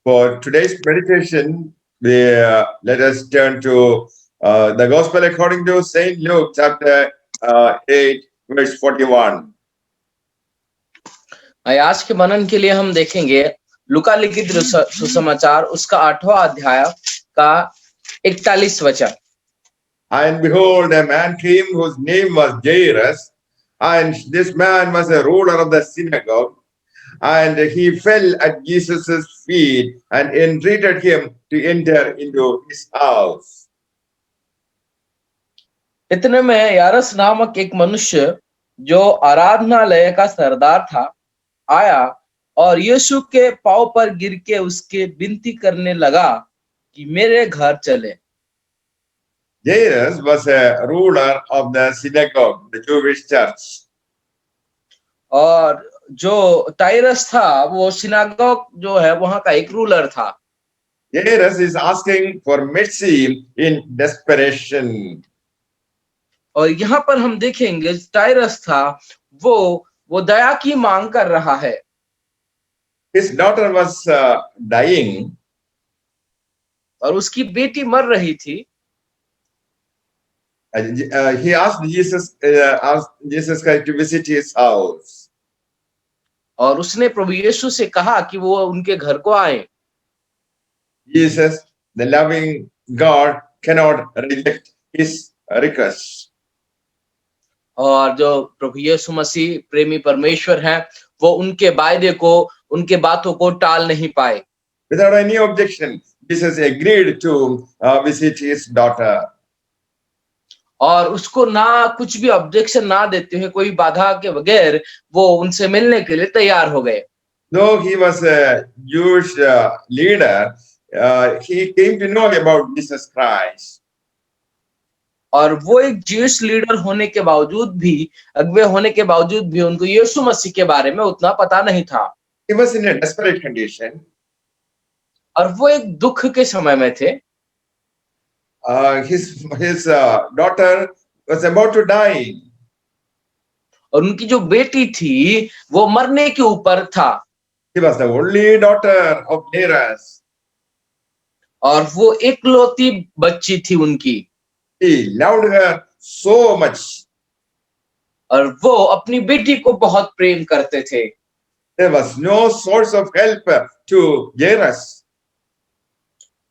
For today's meditation, let us turn to the Gospel according to Saint Luke, chapter 8, verse 41. आज के मनन के लिए हम देखेंगे लूका लिखित सुसमाचार उसका 8वां अध्याय का 41 वचन। And behold, a man came whose name was Jairus, and this man was a ruler of the synagogue. And he fell at Jesus' feet and entreated him to enter into his house. इतने में Yaris नामक एक मनुष्य जो आराधनालय का सरदार था आया और यीशु के पांव पर गिर के उसके विनती करने लगा कि मेरे घर चले। Jairus was a ruler of the synagogue, the Jewish church. और जो टाइरस था वो सिनागोग जो है वहां का एक रूलर था। Jairus is asking for mercy in desperation. और यहाँ पर हम देखेंगे टाइरस था वो दया की मांग कर रहा है। His daughter was dying. और उसकी बेटी मर रही थी। He asked Jesus Christ to visit his house. और उसने प्रभु यीशु से कहा कि वो उनके घर को आए। Jesus, the loving God, cannot reject his request. और जो प्रभु यीशु मसीह प्रेमी परमेश्वर हैं, वो उनके वायदे को, उनके बातों को टाल नहीं पाए। Without any objection, Jesus agreed to visit his daughter. और उसको ना कुछ भी ऑब्जेक्शन ना देते हुए, कोई बाधा के बगैर वो उनसे मिलने के लिए तैयार हो गए। Though he was a Jewish leader, he came to know about Jesus Christ. और वो एक ज्यूइश लीडर होने के बावजूद भी, अगुवे होने के बावजूद भी उनको यीशु मसीह के बारे में उतना पता नहीं था। He was in a desperate condition. और वो एक दुख के समय में थे। His daughter was about to die. और उनकी जो बेटी थी वो मरने के ऊपर था। She was the only daughter of Jairus. और वो एकलौती बच्ची थी उनकी। He loved her so much. और वो अपनी बेटी को बहुत प्रेम करते थे। There was no source of help to Jairus.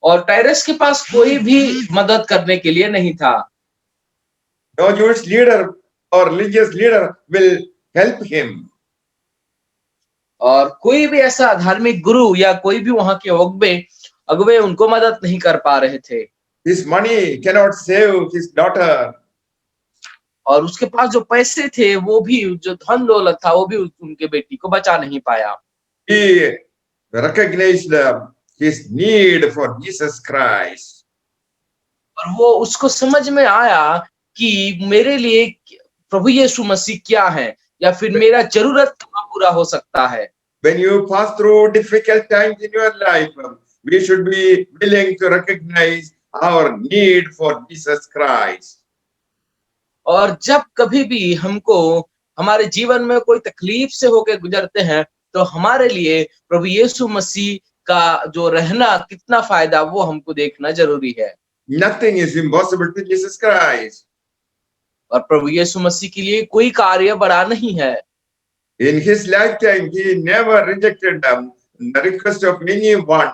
और टाइरस के पास कोई भी मदद करने के लिए नहीं था। No Jewish leader or religious leader will help him. और कोई भी ऐसा धार्मिक गुरु या कोई भी वहां के अगुवे उनको मदद नहीं कर पा रहे थे। His money cannot save his daughter. और उसके पास जो पैसे थे वो भी, जो धन दौलत था वो भी उनके बेटी को बचा नहीं पाया। He recognized his need for Jesus Christ. और वो उसको समझ में आया कि मेरे लिए प्रभु यीशु मसीह क्या है, या फिर मेरा जरूरत कहाँ पूरा हो सकता है। When you pass through difficult times in your life, we should be willing to recognize our need for Jesus Christ. और जब कभी भी हमको हमारे जीवन में कोई तकलीफ से होकर गुजरते हैं, तो हमारे लिए प्रभु यीशु मसीह का जो रहना कितना फायदा, वो हमको देखना जरूरी है। Nothing is impossible to Jesus Christ. और प्रभु यीशु मसीह के लिए कोई कार्य बड़ा नहीं है। In his lifetime, he never rejected the request of anyone.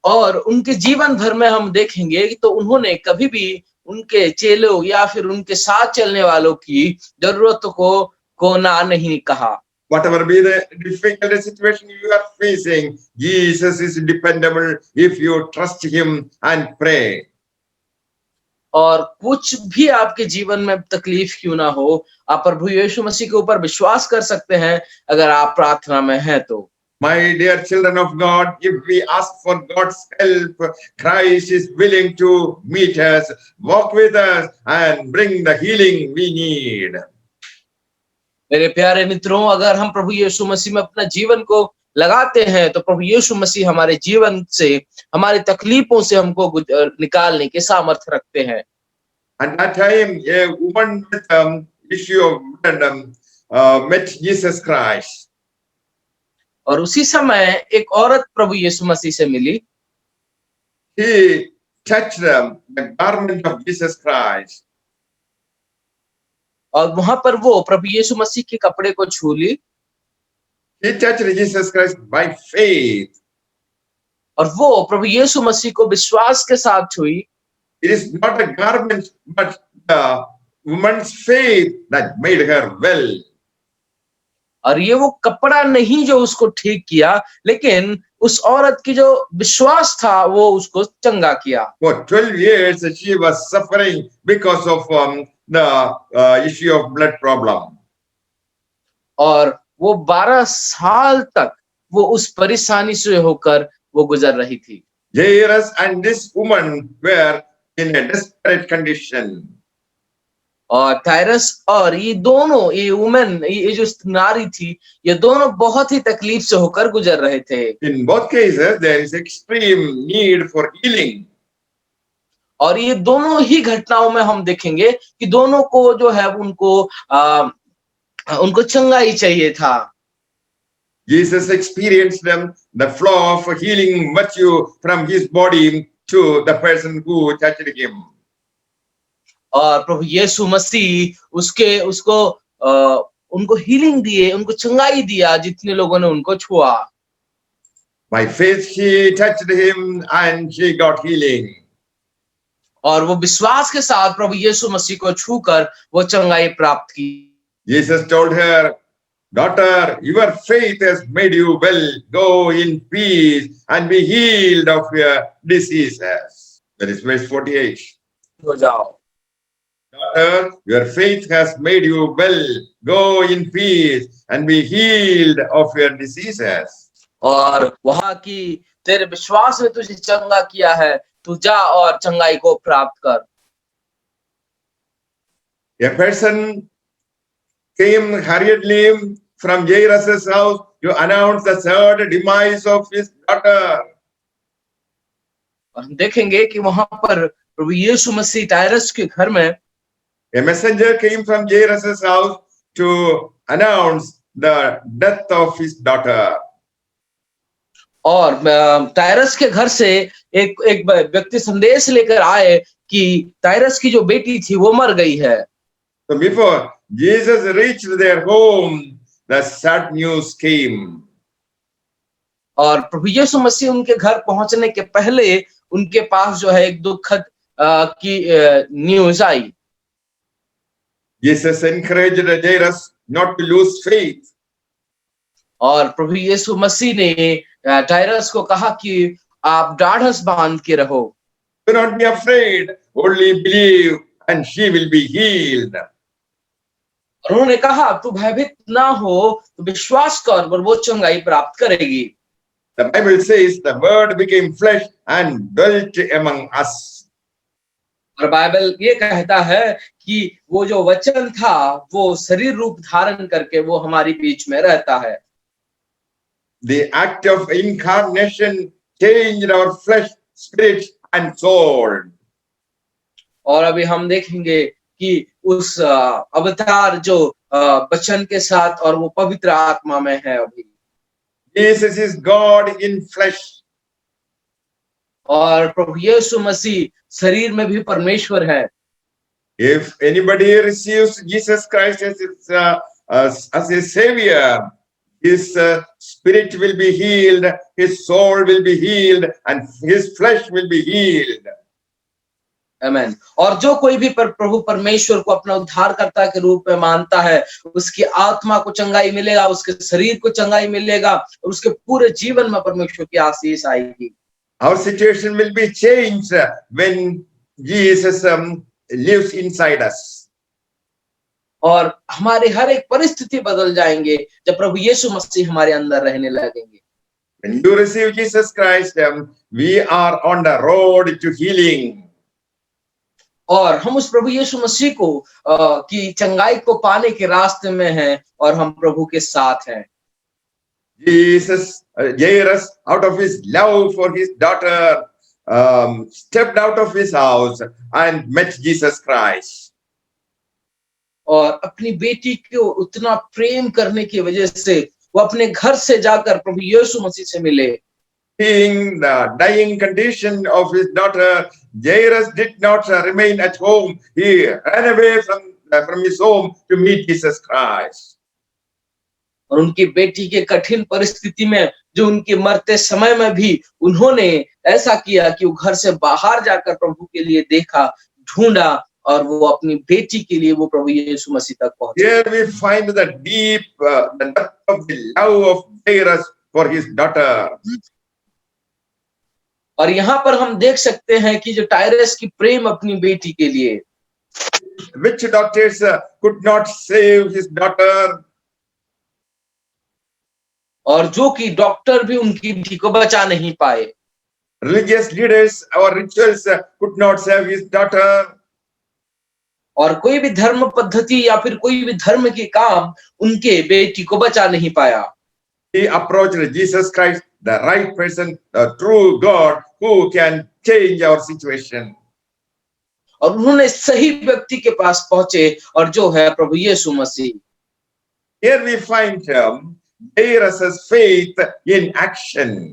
और उनके जीवन भर में हम देखेंगे तो उन्होंने कभी भी उनके चेलों या फिर उनके साथ चलने वालों की जरूरतों को ना नहीं कहा। Whatever be the difficult situation you are facing, Jesus is dependable if you trust him and pray. और कुछ भी आपके जीवन में तकलीफ क्यों ना हो, आप प्रभु यीशु मसीह के ऊपर विश्वास कर सकते हैं अगर आप प्रार्थना में हैं तो। My dear children of God, if we ask for God's help, Christ is willing to meet us, walk with us, and bring the healing we need. मेरे प्यारे मित्रों, अगर हम प्रभु यीशु मसीह में अपना जीवन को लगाते हैं तो प्रभु यीशु मसीह हमारे जीवन से, हमारी तकलीफों से हमको निकालने के सामर्थ्य रखते हैं। At that time, a woman with issue of blood met Jesus Christ. और उसी समय एक औरत प्रभु यीशु मसीह से मिली। He touched the garment of Jesus Christ. और वहां पर वो प्रभु यीशु मसीह के कपड़े को छू ली। He touched Jesus Christ by faith. और वो प्रभु यीशु मसीह को विश्वास के साथ छुई। It is not a garment, but the woman's faith that made her well. और ये वो कपड़ा नहीं जो उसको ठीक किया, लेकिन उस औरत की जो विश्वास था वो उसको चंगा किया। For 12 years, she was suffering because of the issue of blood problem. और वो 12 साल तक वो उस परेशानी से होकर वो गुजर रही थी। Jairus and this woman were in a desperate condition. और टायरस और ये दोनों, ये वुमेन, ये जो नारी थी, ये दोनों बहुत ही तकलीफ से होकर गुजर रहे थे। In both cases, there is extreme need for healing. और ये दोनों ही घटनाओं में हम देखेंगे कि दोनों को जो है उनको चंगाई चाहिए था। Jesus experienced the flow of healing virtue from his body to the person who touched him. और प्रभु यीशु मसीह उनको हीलिंग दिए, उनको चंगाई दिया जितने लोगों ने उनको छुआ। By faith, she touched him and she got healing. और वो विश्वास के साथ प्रभु यीशु मसीह को छूकर वो चंगाई प्राप्त की। Jesus told her, "Daughter, your faith has made you well. Go in peace and be healed of your diseases." That is verse 48. हो जाओ। Daughter, your faith has made you well. Go in peace and be healed of your diseases. और वहां की तेरे विश्वास ने तुझे चंगा किया है, तू जा और चंगाई को प्राप्त कर। A person came hurriedly from Jairus' house to announce the third demise of his daughter. और हम देखेंगे कि वहां पर प्रभु यीशु मसीह टायरस के घर में A messenger came from Jairus' house to announce the death of his daughter. और टायरस के घर से एक व्यक्ति संदेश लेकर आए कि टायरस की जो बेटी थी वो मर गई है। So before Jesus reached their home, the sad news came. और प्रभु यीशु मसीह उनके घर पहुंचने के पहले उनके पास जो है एक दुखद की news I. Jesus encouraged Jairus not to lose faith. और प्रभु यीशु मसीह ने टायरस को कहा कि आप ढाढ़स बांध के रहो। Do not be afraid, only believe and she will be healed. और उन्होंने कहा तू भयभीत ना हो, तो विश्वास कर और वो चंगाई प्राप्त करेगी। The Bible says the word became flesh and dwelt among us. और बाइबल ये कहता है कि वो जो वचन था वो शरीर रूप धारण करके वो हमारी बीच में रहता है। The act of incarnation changed our flesh, spirit and soul. और अभी हम देखेंगे कि उस अवतार जो वचन के साथ और वो पवित्र आत्मा में है अभी। Jesus is God in flesh. और प्रभु यीशु मसीह शरीर में भी परमेश्वर है। If anybody receives Jesus Christ as a savior, his spirit will be healed, his soul will be healed, and his flesh will be healed. आमीन। और जो कोई भी प्रभु परमेश्वर को अपना उद्धारकर्ता के रूप में मानता है, उसकी आत्मा को चंगाई मिलेगा, उसके शरीर को चंगाई मिलेगा और उसके पूरे जीवन में परमेश्वर की आशीष आएगी। Our situation will be changed when Jesus lives inside us. और हमारे हर एक परिस्थिति बदल जाएंगे जब प्रभु यीशु मसीह हमारे अंदर रहने लगेंगे। When you receive Jesus Christ, we are on the road to healing. और हम उस प्रभु यीशु मसीह को की चंगाई को पाने के रास्ते में हैं और हम प्रभु के साथ हैं। Jairus, out of his love for his daughter, stepped out of his house and met Jesus Christ. और अपनी बेटी को उतना प्रेम करने की वजह से वो अपने घर से जाकर प्रभु यीशु मसीह से मिले। Seeing the dying condition of his daughter, Jairus did not remain at home. He ran away from his home to meet Jesus Christ. और उनकी बेटी के कठिन परिस्थिति में, जो उनके मरते समय में भी उन्होंने ऐसा किया कि वो घर से बाहर जाकर प्रभु के लिए देखा, ढूंढा, और वो अपनी बेटी के लिए वो प्रभु यीशु मसीह तक पहुंचे। Here we find the the depth of the love of Jairus for his daughter. और यहाँ पर हम देख सकते हैं कि जो टायरस की प्रेम अपनी बेटी के लिए, Which doctors could not save his daughter. और जो कि डॉक्टर भी उनकी बेटी को बचा नहीं पाए। Religious leaders or rituals could not save his daughter. और कोई भी धर्म पद्धति या फिर कोई भी धर्म के काम उनके बेटी को बचा नहीं पाया। He approached Jesus Christ, the right person, the true God who can change our situation. और उन्होंने सही व्यक्ति के पास पहुंचे, और जो है प्रभु यीशु मसीह। Here we find Jairus' faith in action.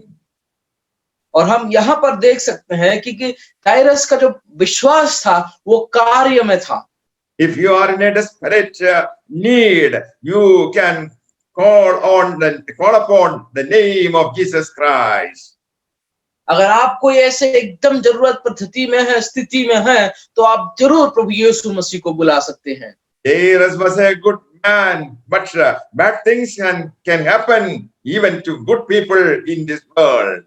और हम यहाँ पर देख सकते हैं कि टायरस का जो विश्वास था वो कार्य में था। If you are in a desperate need, you can call upon the name of Jesus Christ. अगर आप कोई ऐसे एकदम जरूरत पद्धति में है, स्थिति में है, तो आप जरूर प्रभु यीशु मसीह को बुला सकते हैं। Jairus was a good man, but bad things can happen even to good people in this world.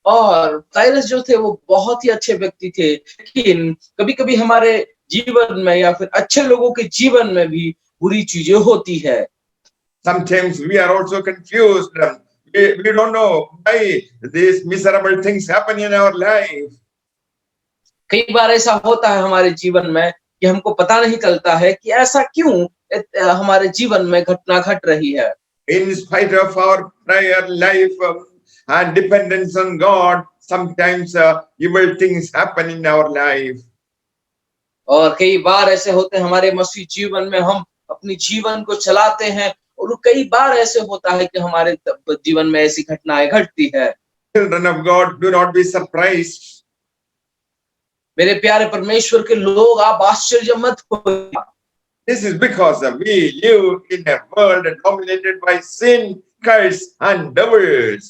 और टायरस जो थे वो बहुत ही अच्छे व्यक्ति थे, लेकिन कभी-कभी हमारे जीवन में या फिर अच्छे लोगों के जीवन में भी बुरी चीजें होती है। Sometimes we are also confused. We don't know why these miserable things happen in our life. कई बार ऐसा होता है हमारे जीवन में कि हमको पता नहीं चलता है कि ऐसा क्यों हमारे जीवन में घटना घट रही है। In spite of our prayer life and dependence on God, sometimes evil things happen in our life. और कई बार ऐसे होते हैं हमारे मसीह जीवन में, हम अपनी जीवन को चलाते हैं, और कई बार ऐसे होता है कि हमारे जीवन में ऐसी घटनाएं घटती है। Children of God, do not be surprised. मेरे प्यारे परमेश्वर के लोग, आप आश्चर्य मत होइए। This is because we live in a world dominated by sin, curse, and devils.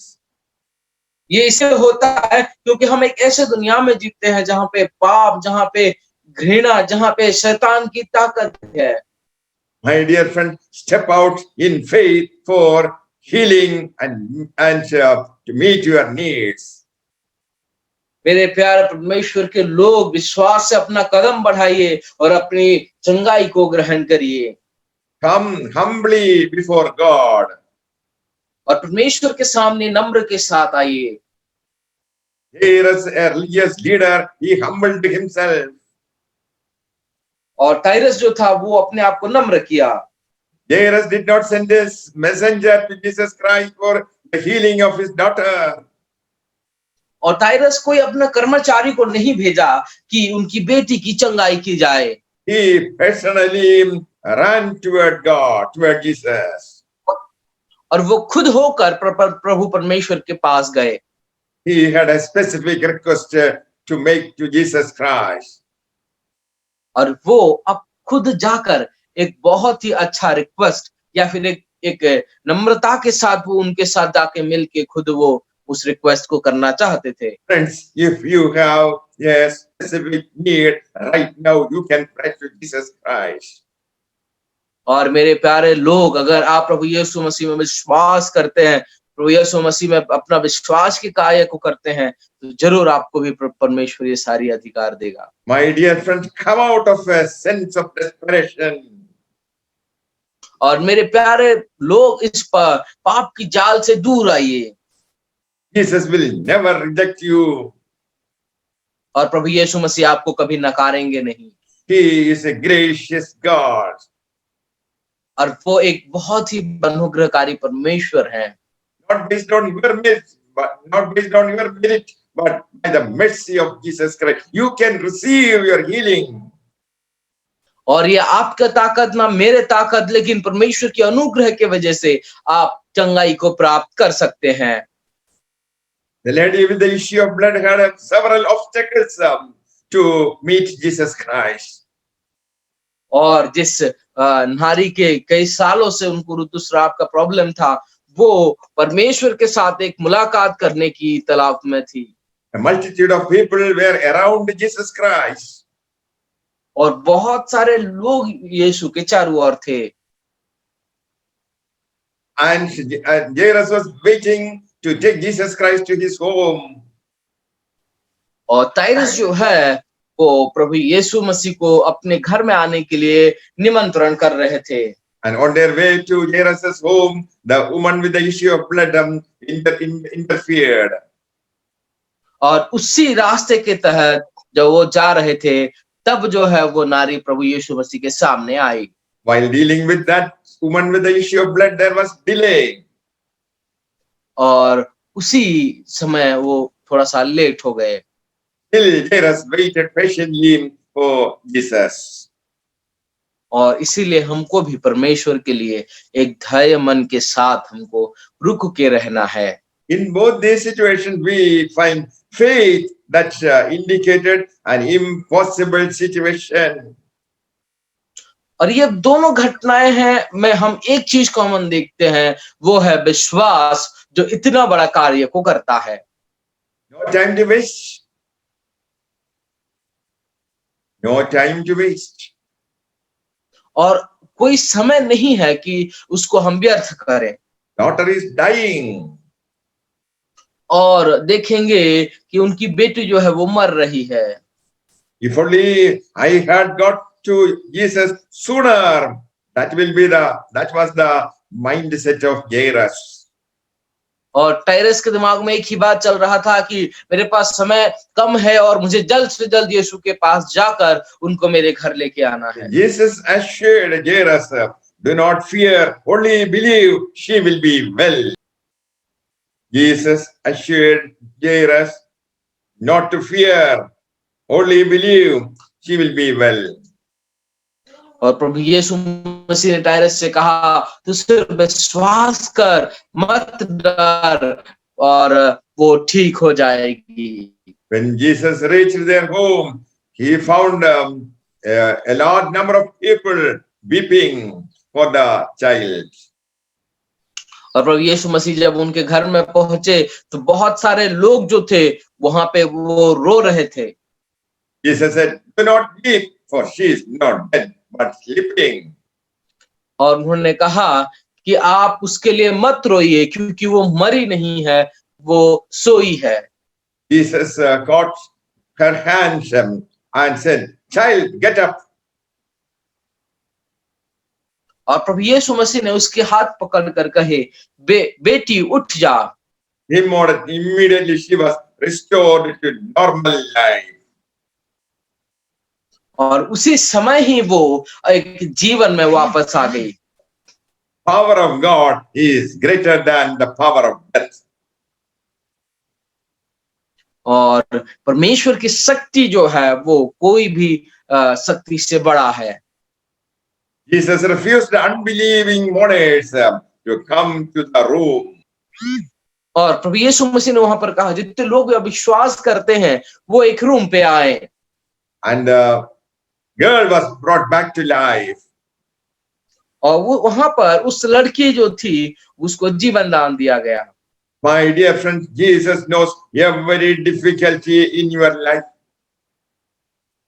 ये इससे होता है क्योंकि हम एक ऐसे दुनिया में जीते हैं जहाँ पे पाप, जहाँ पे घृणा, जहाँ पे शैतान की ताकत है। My dear friend, step out in faith for healing and to meet your needs. मेरे प्यारे परमेश्वर के लोग, विश्वास से अपना कदम बढ़ाइए और अपनी चंगाई को ग्रहण करिए। Come humbly before God. और परमेश्वर के सामने नम्र के साथ आइए। Here is a religious leader, he humbled himself. और टायरस जो था वो अपने आप को नम्र किया। Jairus did not send his messenger to Jesus Christ for the healing of his daughter. और टायरस कोई अपना कर्मचारी को नहीं भेजा कि उनकी बेटी की चंगाई की जाए। He personally ran toward God, toward Jesus. और वो खुद होकर प्रभु परमेश्वर के पास गए। He had a specific request to make to Jesus Christ. और वो अब खुद जाकर एक बहुत ही अच्छा रिक्वेस्ट या फिर एक नम्रता के साथ वो उनके साथ जाके मिलके खुद वो उस रिक्वेस्ट को करना चाहते थे। Friends, if you have a specific need right now, you can pray to Jesus Christ. और मेरे प्यारे लोग, अगर आप प्रभु यीशु मसीह में विश्वास करते हैं, प्रभु यीशु मसीह में अपना विश्वास के कार्य को करते हैं, तो जरूर आपको भी परमेश्वर ये सारी अधिकार देगा। My dear friend, come out of a sense of desperation. और मेरे प्यारे लोग, इस पाप की जाल से दूर आइए। Jesus will never reject you. और प्रभु यीशु मसीह आपको कभी नकारेंगे नहीं। He is a gracious God. और वो एक बहुत ही अनुग्रहकारी परमेश्वर है। Not based on your merit, but by the mercy of Jesus Christ, you can receive your healing. और ये आपका ताकत ना मेरे ताकत, लेकिन परमेश्वर की अनुग्रह के वजह से आप चंगाई को प्राप्त कर सकते हैं। The lady with the issue of blood had several obstacles to meet Jesus Christ. और जिस नारी के कई सालों से उनको ऋतुस्राव का प्रॉब्लम था, वो परमेश्वर के साथ एक मुलाकात करने की तलाश में थी। A multitude of people were around Jesus Christ. और बहुत सारे लोग यीशु के चारों ओर थे। And Jairus was waiting to take Jesus Christ to his home. और ताइरस जो है वो प्रभु यीशु मसीह को अपने घर में आने के लिए निमंत्रण कर रहे थे। And on their way to Jairus' home, the woman with the issue of blood interfered. और उसी रास्ते के तहत जब वो जा रहे थे, तब जो है वो नारी प्रभु यीशु मसीह के सामने आई। While dealing with that woman with the issue of blood, there was delay. और उसी समय वो थोड़ा सा लेट हो गए। Still, Jairus waited patiently for Jesus. और इसीलिए हमको भी परमेश्वर के लिए एक धैर्य मन के साथ हमको रुक के रहना है। In both these situations, we find faith that indicated an impossible situation. और ये दोनों घटनाएं हैं में हम एक चीज कॉमन देखते हैं, वो है विश्वास जो इतना बड़ा कार्य को करता है। No time to waste. No time to waste. और कोई समय नहीं है कि उसको हम व्यर्थ करें। Daughter is dying. और देखेंगे कि उनकी बेटी जो है वो मर रही है। If only I had got to Jesus sooner, that was the mindset of Jairus. और टाइरस के दिमाग में एक ही बात चल रहा था कि मेरे पास समय कम है और मुझे जल्द से जल्द यीशु के पास जाकर उनको मेरे घर लेके आना है। Jesus assured Jairus, do not fear, only believe, she will be well. Jesus assured Jairus not to fear, only believe, she will be well. और प्रभु यीशु मसीह ने टाइरस से कहा, तू सिर्फ विश्वास कर, मत डर, और वो ठीक हो जाएगी। When Jesus reached their home, he found a large number of people weeping for the child. और प्रभु यीशु मसीह जब उनके घर में पहुंचे तो बहुत सारे लोग जो थे वहां पे वो रो रहे थे। Jesus said, do not weep, for she is not dead, but sleeping. और उन्होंने कहा कि आप उसके लिए मत रोइए, क्योंकि वो मरी नहीं है, वो सोई है। Jesus caught her hands and said, child, get up. और प्रभु यीशु मसीह ने उसके हाथ पकड़कर कहे, बेटी उठ जा। Immediately she was restored to normal life. और उसी समय ही वो एक जीवन में वापस आ गई। Power of God is greater than the power of death. और परमेश्वर की शक्ति जो है वो कोई भी शक्ति से बड़ा है। Jesus refused unbelieving monarchs to come to the room. और प्रभु यीशु मसीह ने वहां पर कहा, जितने लोग अविश्वास करते हैं वो एक रूम पे आए। And the girl was brought back to life. और वो वहां पर उस लड़की जो थी उसको जीवन दान दिया गया। My dear friends, Jesus knows every difficulty in your life.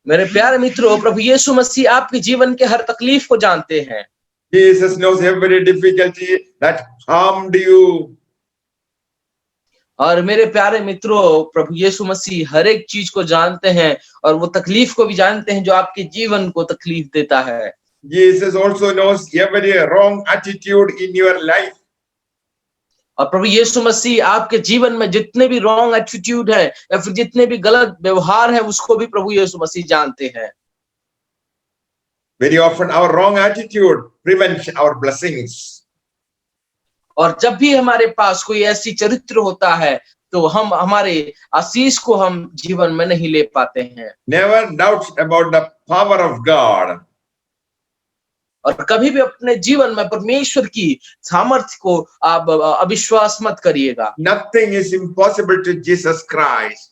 मेरे प्यारे मित्रों, प्रभु यीशु मसीह आपके जीवन के हर तकलीफ को जानते हैं। Jesus knows every difficulty that harmed you. और मेरे प्यारे मित्रों, प्रभु यीशु मसीह हर एक चीज को जानते हैं और वो तकलीफ को भी जानते हैं जो आपके जीवन को तकलीफ देता है। Jesus also knows every wrong attitude in your life. और प्रभु यीशु मसीह आपके जीवन में जितने भी रॉन्ग एटीट्यूड है या फिर जितने भी गलत व्यवहार है उसको भी प्रभु यीशु मसीह जानते हैं। Very often our wrong attitude prevents our blessings. और जब भी हमारे पास कोई ऐसी चरित्र होता है तो हम हमारे आशीष को हम जीवन में नहीं ले पाते हैं। Never doubt about the power of God. और कभी भी अपने जीवन में परमेश्वर की सामर्थ्य को आप अविश्वास मत करिएगा। Nothing is impossible to Jesus Christ.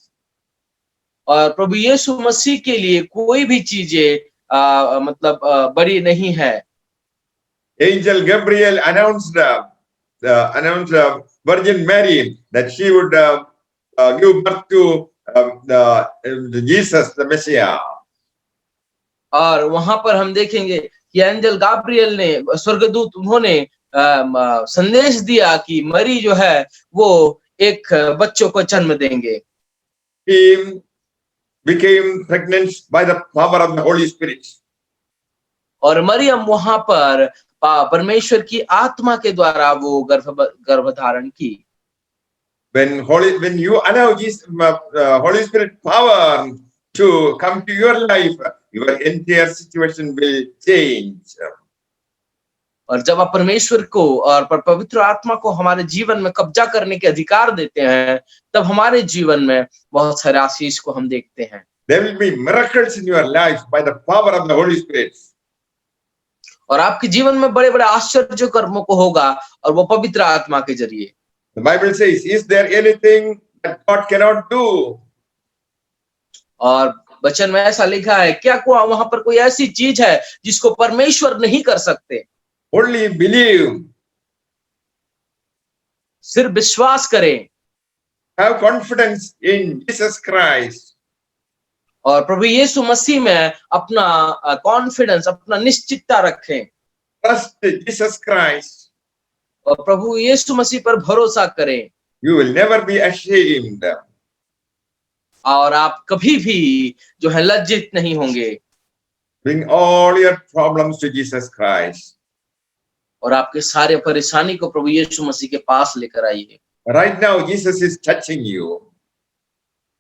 और प्रभु यीशु मसीह के लिए कोई भी चीजें मतलब बड़ी नहीं है। Angel Gabriel announced Virgin Mary that she would give birth to Jesus, the Messiah. और वहां पर हम देखेंगे कि एंजल गाब्रियल ने स्वर्गदूत उन्होंने संदेश दिया कि मरी जो है वो एक बच्चों को जन्म देंगे। He became pregnant by the power of the Holy Spirit. और मरियम वहां पर परमेश्वर की आत्मा के द्वारा वो गर्भ धारण की। When you allow this Holy Spirit power to come to your life, your entire situation will change. और जब आप परमेश्वर को और पवित्र आत्मा को हमारे जीवन में कब्जा करने के अधिकार देते हैं, तब हमारे जीवन में बहुत सारे आशीष को हम देखते हैं। There will be miracles in your life by the power of the Holy Spirit. और आपके जीवन में बड़े-बड़े आश्चर्य कर्मों को होगा और वो पवित्र आत्मा के जरिए। The Bible says, is there anything that God cannot do? और वचन में ऐसा लिखा है, क्या वहां पर कोई ऐसी चीज है जिसको परमेश्वर नहीं कर सकते? Only believe. सिर्फ विश्वास करें। Have confidence in Jesus Christ. और प्रभु यीशु मसीह में अपना कॉन्फिडेंस, अपना निश्चितता रखें। Trust Jesus Christ. और प्रभु यीशु मसीह पर भरोसा करें। You will never be ashamed. और आप कभी भी जो है लज्जित नहीं होंगे। Bring all your problems to Jesus Christ. और आपके सारे परेशानी को प्रभु यीशु मसीह के पास लेकर आइए। Right now Jesus is touching you.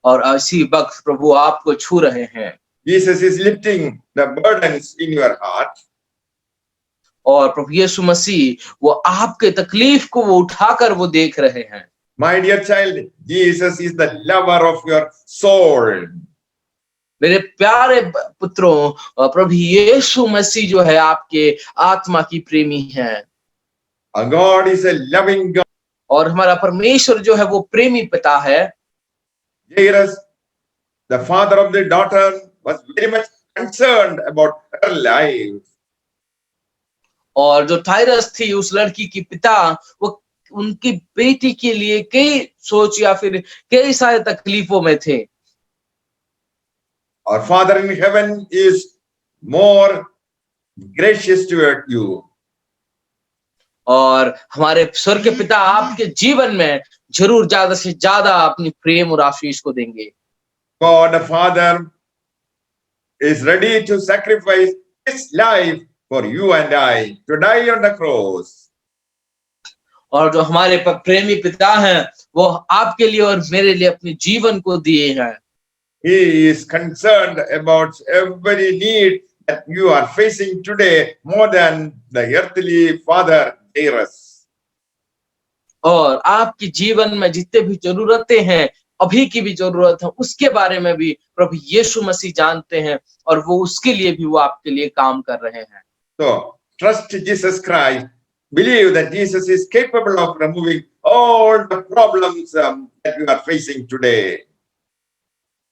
और इसी वक्त प्रभु आपको छू रहे हैं। Jesus is lifting the burdens in your heart. और प्रभु यीशु मसीह वो आपके तकलीफ को वो उठाकर वो देख रहे हैं। My dear child, Jesus is the lover of your soul. मेरे प्यारे पुत्रों, प्रभु यीशु मसीह जो है आपके आत्मा की प्रेमी है। Our God is a loving God. और हमारा परमेश्वर जो है वो प्रेमी पिता है। Jairus, the father of the daughter, was very much concerned about her life. और जो टाइरस थी उस लड़की की पिता, वो उनकी बेटी के लिए कई सोच या फिर कई सारे तकलीफों में थे। Our Father in heaven is more gracious toward you. और हमारे स्वर्ग के पिता आपके जीवन में जरूर ज्यादा से ज्यादा अपनी प्रेम और आशीष को देंगे। God the Father is ready to sacrifice his life for you and I, to die on the cross. और जो हमारे प्रेमी पिता हैं, वो आपके लिए और मेरे लिए अपने जीवन को दिए हैं। He is concerned about every need that you are facing today more than the earthly father Jairus. और आपके जीवन में जितने भी जरूरतें हैं, अभी की भी जरूरत है, उसके बारे में भी प्रभु यीशु मसीह जानते हैं और वो उसके लिए भी वो आपके लिए काम कर रहे हैं। So trust Jesus Christ. Believe that Jesus is capable of removing all the problems that you are facing today.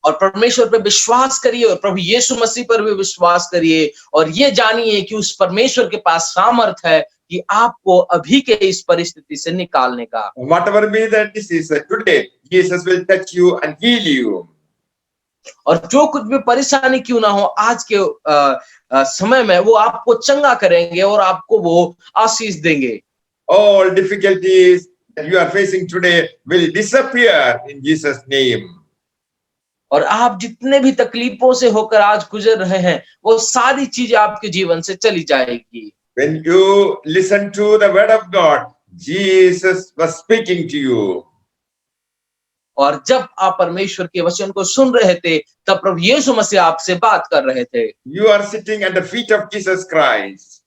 और परमेश्वर पे विश्वास करिए और प्रभु यीशु मसीह पर भी विश्वास करिए और ये जानिए कि उस परमेश्वर के पास सामर्थ है कि आपको अभी के इस परिस्थिति से निकालने का। Whatever be that disease today, Jesus will touch you and heal you. और जो कुछ भी परेशानी क्यों ना हो, आज के समय में वो आपको चंगा करेंगे और आपको वो आशीष देंगे। All difficulties that you are facing today will disappear in Jesus' name. और आप जितने भी तकलीफों से होकर आज गुजर रहे हैं, वो सारी चीजें आपके जीवन से चली जाएगी। When you listen to the word of God, Jesus was speaking to you. और जब आप परमेश्वर के वचन को सुन रहे थे, तब प्रभु यीशु मसीह आपसे बात कर रहे थे। You are sitting at the feet of Jesus Christ.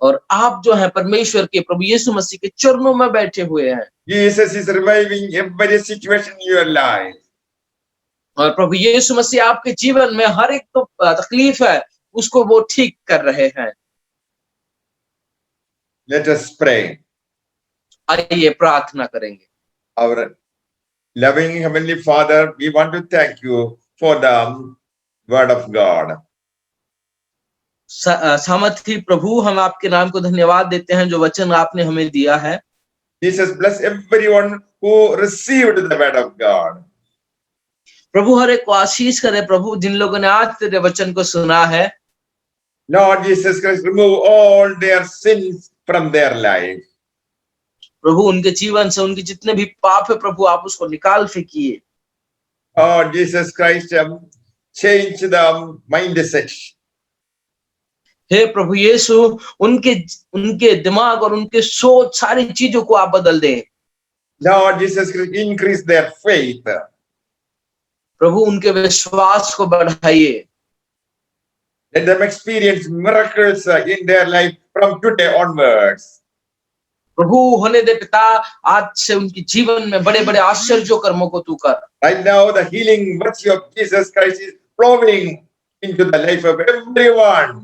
और आप जो है परमेश्वर के प्रभु यीशु मसीह के चरणों में बैठे हुए हैं। Jesus is reviving every situation in your life. और प्रभु यीशु मसीह आपके जीवन में हर एक तो तकलीफ है, उसको वो ठीक कर रहे हैं। Let us pray. आइए प्रार्थना करेंगे। Our loving Heavenly Father, we want to thank you for the Word of God. सामर्थी प्रभु, हम आपके नाम को धन्यवाद देते हैं जो वचन आपने हमें दिया है। Jesus, bless everyone who received the Word of God. प्रभु हर एक को आशीष करे प्रभु, जिन लोगों ने आज तेरे वचन को सुना है। Lord Jesus Christ, remove all their sins from their life. प्रभु उनके जीवन से उनके जितने भी पाप है प्रभु, आप उसको निकाल फेंकिए। Lord Jesus Christ, change the mindset. हे प्रभु यीशु, उनके दिमाग और उनके सोच सारी चीजों को आप बदल दें। Lord Jesus Christ, increase their faith. प्रभु उनके विश्वास को बढ़ाइए। Let them experience miracles in their life from today onwards. प्रभु होने दे पिता, आज से उनके जीवन में बड़े बड़े आश्चर्य कर्मों को तू कर। Right now, the healing virtue of Jesus Christ is flowing into the life of everyone.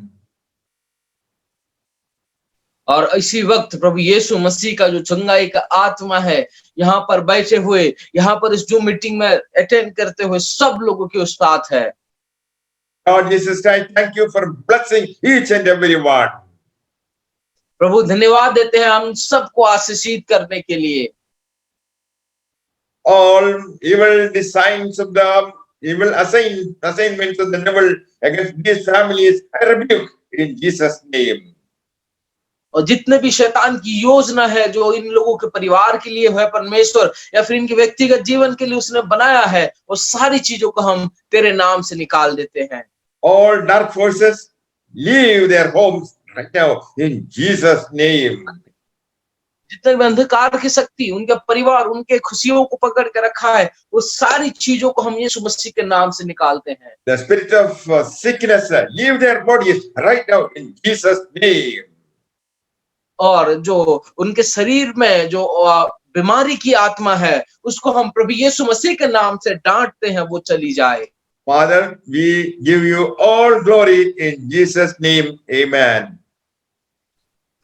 और इसी वक्त प्रभु यीशु मसीह का जो चंगाई का आत्मा है, यहाँ पर बैठे हुए, यहाँ पर इस जूम मीटिंग में अटेंड करते हुए सब लोगों के उस साथ है। Lord Jesus Christ, thank you for blessing each and every one. प्रभु धन्यवाद देते हैं हम सबको आशीषित करने के लिए। All evil designs of the evil assignments of the devil against these families, I rebuke in Jesus' name. और जितने भी शैतान की योजना है जो इन लोगों के परिवार के लिए है परमेश्वर, या फिर इनके व्यक्तिगत जीवन के लिए उसने बनाया है, वो सारी चीजों को हम तेरे नाम से निकाल देते हैं। All dark forces leave their homes right now in Jesus' name. जितने भी अंधकार की शक्ति उनके परिवार, उनके खुशियों को पकड़ के रखा है, वो सारी चीजों को हम यीशु मसीह के नाम से निकालते हैं। The spirit of sickness leave their bodies right now in Jesus' name. और जो उनके शरीर में जो बीमारी की आत्मा है, उसको हम प्रभु यीशु मसीह के नाम से डांटते हैं, वो चली जाए। Father, we give you all glory in Jesus' name. Amen.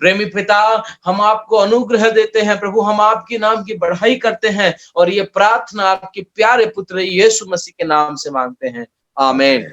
प्रेमी पिता, हम आपको अनुग्रह देते हैं प्रभु, हम आपके नाम की बढ़ाई करते हैं और ये प्रार्थना आपके प्यारे पुत्र यीशु मसीह के नाम से मांगते हैं। आमीन।